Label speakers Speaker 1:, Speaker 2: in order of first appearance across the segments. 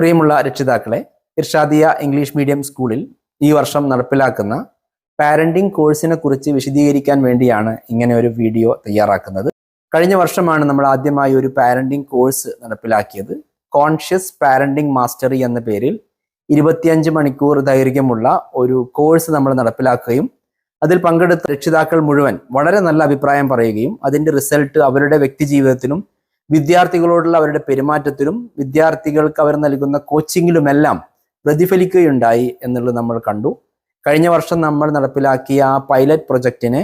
Speaker 1: പ്രിയമുള്ള രക്ഷിതാക്കളെ, Irshadiya English medium സ്കൂളിൽ ഈ വർഷം നടപ്പിലാക്കുന്ന പാരന്റിംഗ് കോഴ്സിനെ കുറിച്ച് വിശദീകരിക്കാൻ വേണ്ടിയാണ് ഇങ്ങനെ ഒരു വീഡിയോ തയ്യാറാക്കുന്നത്. കഴിഞ്ഞ വർഷമാണ് നമ്മൾ ആദ്യമായി ഒരു പാരന്റിംഗ് കോഴ്സ് നടപ്പിലാക്കിയത്. കോൺഷ്യസ് പാരന്റിംഗ് മാസ്റ്ററി എന്ന പേരിൽ 25 മണിക്കൂർ ദൈർഘ്യമുള്ള ഒരു കോഴ്സ് നമ്മൾ നടപ്പിലാക്കുകയും അതിൽ പങ്കെടുത്ത രക്ഷിതാക്കൾ മുഴുവൻ വളരെ നല്ല അഭിപ്രായം പറയുകയും അതിൻ്റെ റിസൾട്ട് അവരുടെ വ്യക്തി ജീവിതത്തിലും വിദ്യാർത്ഥികളോടുള്ള അവരുടെ പെരുമാറ്റത്തിലും വിദ്യാർത്ഥികൾക്ക് അവർ നൽകുന്ന കോച്ചിങ്ങിലുമെല്ലാം പ്രതിഫലിക്കുകയുണ്ടായി എന്നുള്ളത് നമ്മൾ കണ്ടു. കഴിഞ്ഞ വർഷം നമ്മൾ നടപ്പിലാക്കിയ ആ പൈലറ്റ് പ്രൊജക്റ്റിനെ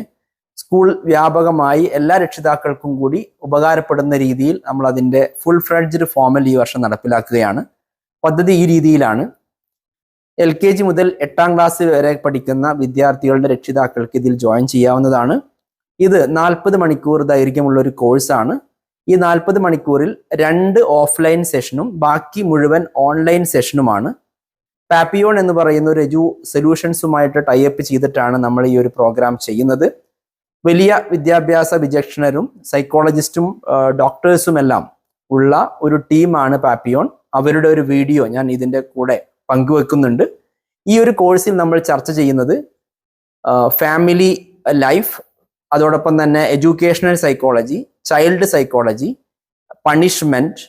Speaker 1: സ്കൂൾ വ്യാപകമായി എല്ലാ രക്ഷിതാക്കൾക്കും കൂടി ഉപകാരപ്പെടുന്ന രീതിയിൽ നമ്മൾ അതിൻ്റെ ഫുൾ ഫ്ലെഡ്ജ്ഡ് ഫോമിൽ ഈ വർഷം നടപ്പിലാക്കുകയാണ്. പദ്ധതി ഈ രീതിയിലാണ്. LKG മുതൽ 8ാം ക്ലാസ് വരെ പഠിക്കുന്ന വിദ്യാർത്ഥികളുടെ രക്ഷിതാക്കൾക്ക് ഇതിൽ ജോയിൻ ചെയ്യാവുന്നതാണ്. ഇത് 40 മണിക്കൂർ ദൈർഘ്യമുള്ള ഒരു കോഴ്സാണ്. ഈ 40 മണിക്കൂറിൽ 2 ഓഫ്ലൈൻ സെഷനും ബാക്കി മുഴുവൻ ഓൺലൈൻ സെഷനുമാണ്. പാപ്പിയോൺ എന്ന് പറയുന്ന ഒരു സൊല്യൂഷൻസുമായിട്ട് ടൈപ്പ് ചെയ്തിട്ടാണ് നമ്മൾ ഈ ഒരു പ്രോഗ്രാം ചെയ്യുന്നത്. വലിയ വിദ്യാഭ്യാസ വിചക്ഷണരും സൈക്കോളജിസ്റ്റും ഡോക്ടേഴ്സും എല്ലാം ഉള്ള ഒരു ടീമാണ് പാപ്പിയോൺ. അവരുടെ ഒരു വീഡിയോ ഞാൻ ഇതിൻ്റെ കൂടെ പങ്കുവെക്കുന്നുണ്ട്. ഈ ഒരു കോഴ്സിൽ നമ്മൾ ചർച്ച ചെയ്യുന്നത് ഫാമിലി ലൈഫ്, അതോടൊപ്പം തന്നെ educational psychology, child psychology, punishment,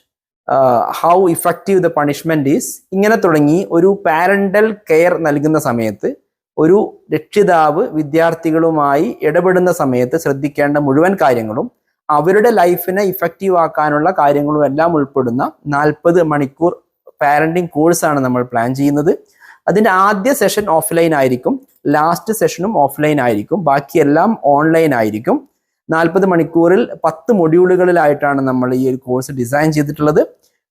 Speaker 1: how effective the punishment is, ഇങ്ങനെ തുടങ്ങി ഒരു പാരന്റൽ കെയർ നൽകുന്ന സമയത്ത് ഒരു രക്ഷിതാവ് വിദ്യാർത്ഥികളുമായി ഇടപെടുന്ന സമയത്ത് ശ്രദ്ധിക്കേണ്ട മുഴുവൻ കാര്യങ്ങളും അവരുടെ ലൈഫിനെ ഇഫക്റ്റീവ് ആക്കാനുള്ള കാര്യങ്ങളും എല്ലാം ഉൾപ്പെടുന്ന 40 മണിക്കൂർ പാരന്റിംഗ് കോഴ്സാണ് നമ്മൾ പ്ലാൻ ചെയ്യുന്നത്. അതിൻ്റെ ആദ്യ സെഷൻ ഓഫ്ലൈൻ ആയിരിക്കും, ലാസ്റ്റ് സെഷനും ഓഫ്ലൈൻ ആയിരിക്കും, ബാക്കിയെല്ലാം ഓൺലൈൻ ആയിരിക്കും. 40 മണിക്കൂറിൽ 10 മൊഡ്യൂളുകളിലായിട്ടാണ് നമ്മൾ ഈ ഒരു കോഴ്സ് ഡിസൈൻ ചെയ്തിട്ടുള്ളത്.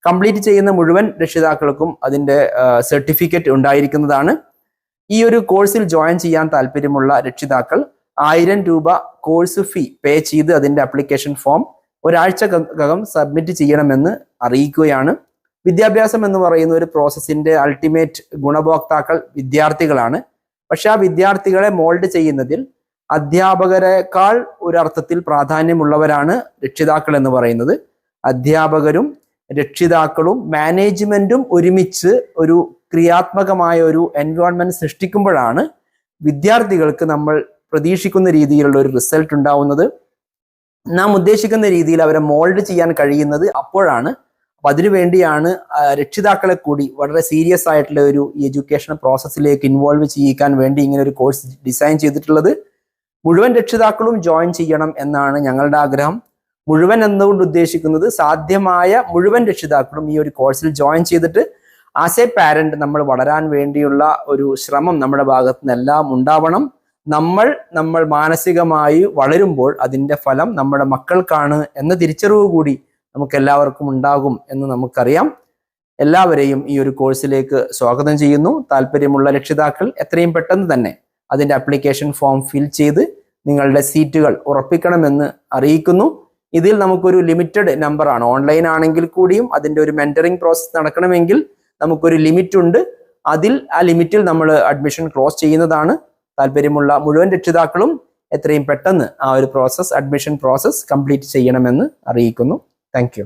Speaker 1: കംപ്ലീറ്റ് ചെയ്യുന്ന മുഴുവൻ രക്ഷിതാക്കൾക്കും അതിൻ്റെ സർട്ടിഫിക്കറ്റ് ഉണ്ടായിരിക്കുന്നതാണ്. ഈ ഒരു കോഴ്സിൽ ജോയിൻ ചെയ്യാൻ താല്പര്യമുള്ള രക്ഷിതാക്കൾ 1000 രൂപ കോഴ്സ് ഫീ പേ ചെയ്ത് അതിൻ്റെ ആപ്ലിക്കേഷൻ ഫോം ഒരാഴ്ചക്കകം സബ്മിറ്റ് ചെയ്യണമെന്ന് അറിയിക്കുകയാണ്. വിദ്യാഭ്യാസം എന്ന് പറയുന്ന ഒരു പ്രോസസ്സിന്റെ അൾട്ടിമേറ്റ് ഗുണഭോക്താക്കൾ വിദ്യാർത്ഥികളാണ്. പക്ഷെ ആ വിദ്യാർത്ഥികളെ മോൾഡ് ചെയ്യുന്നതിൽ അധ്യാപകരെക്കാൾ ഒരർത്ഥത്തിൽ പ്രാധാന്യമുള്ളവരാണ് രക്ഷിതാക്കൾ എന്ന് പറയുന്നത്. അധ്യാപകരും രക്ഷിതാക്കളും മാനേജ്മെന്റും ഒരുമിച്ച് ഒരു ക്രിയാത്മകമായ ഒരു എൻവയോൺമെന്റ് സൃഷ്ടിക്കുമ്പോഴാണ് വിദ്യാർത്ഥികൾക്ക് നമ്മൾ പ്രതീക്ഷിക്കുന്ന രീതിയിലുള്ള ഒരു റിസൾട്ട് ഉണ്ടാവുന്നത്. നാം ഉദ്ദേശിക്കുന്ന രീതിയിൽ അവരെ മോൾഡ് ചെയ്യാൻ കഴിയുന്നത് അപ്പോഴാണ്. അപ്പൊ അതിനുവേണ്ടിയാണ് രക്ഷിതാക്കളെ കൂടി വളരെ സീരിയസ് ആയിട്ടുള്ള ഒരു എഡ്യൂക്കേഷൻ പ്രോസസ്സിലേക്ക് ഇൻവോൾവ് ചെയ്യിക്കാൻ വേണ്ടി ഇങ്ങനെ ഒരു കോഴ്സ് ഡിസൈൻ ചെയ്തിട്ടുള്ളത്. മുഴുവൻ രക്ഷിതാക്കളും ജോയിൻ ചെയ്യണം എന്നാണ് ഞങ്ങളുടെ ആഗ്രഹം. മുഴുവൻ എന്നുകൊണ്ട് ഉദ്ദേശിക്കുന്നത് സാധ്യമായ മുഴുവൻ രക്ഷിതാക്കളും ഈ ഒരു കോഴ്സിൽ ജോയിൻ ചെയ്തിട്ട് ആസ് എ പാരന്റ് നമ്മൾ വളരാൻ വേണ്ടിയുള്ള ഒരു ശ്രമം നമ്മുടെ ഭാഗത്തു നിന്നെല്ലാം ഉണ്ടാവണം. നമ്മൾ മാനസികമായി വളരുമ്പോൾ അതിൻ്റെ ഫലം നമ്മുടെ മക്കൾക്കാണ് എന്ന തിരിച്ചറിവ് കൂടി നമുക്ക് എല്ലാവർക്കും ഉണ്ടാകും എന്ന് നമുക്കറിയാം. എല്ലാവരെയും ഈ ഒരു കോഴ്സിലേക്ക് സ്വാഗതം ചെയ്യുന്നു. താല്പര്യമുള്ള രക്ഷിതാക്കൾ എത്രയും പെട്ടെന്ന് തന്നെ അതിൻ്റെ ആപ്ലിക്കേഷൻ ഫോം ഫിൽ ചെയ്ത് നിങ്ങളുടെ സീറ്റുകൾ ഉറപ്പിക്കണമെന്ന് അറിയിക്കുന്നു. ഇതിൽ നമുക്കൊരു ലിമിറ്റഡ് നമ്പറാണ്. ഓൺലൈൻ ആണെങ്കിൽ കൂടിയും അതിൻ്റെ ഒരു മെന്ററിംഗ് പ്രോസസ്സ് നടക്കണമെങ്കിൽ നമുക്കൊരു ലിമിറ്റ് ഉണ്ട്. ആ ലിമിറ്റിൽ നമ്മൾ അഡ്മിഷൻ ക്ലോസ് ചെയ്യുന്നതാണ്. താല്പര്യമുള്ള മുഴുവൻ രക്ഷിതാക്കളും എത്രയും പെട്ടെന്ന് ആ ഒരു അഡ്മിഷൻ പ്രോസസ്സ് കംപ്ലീറ്റ് ചെയ്യണമെന്ന് അറിയിക്കുന്നു. Thank you.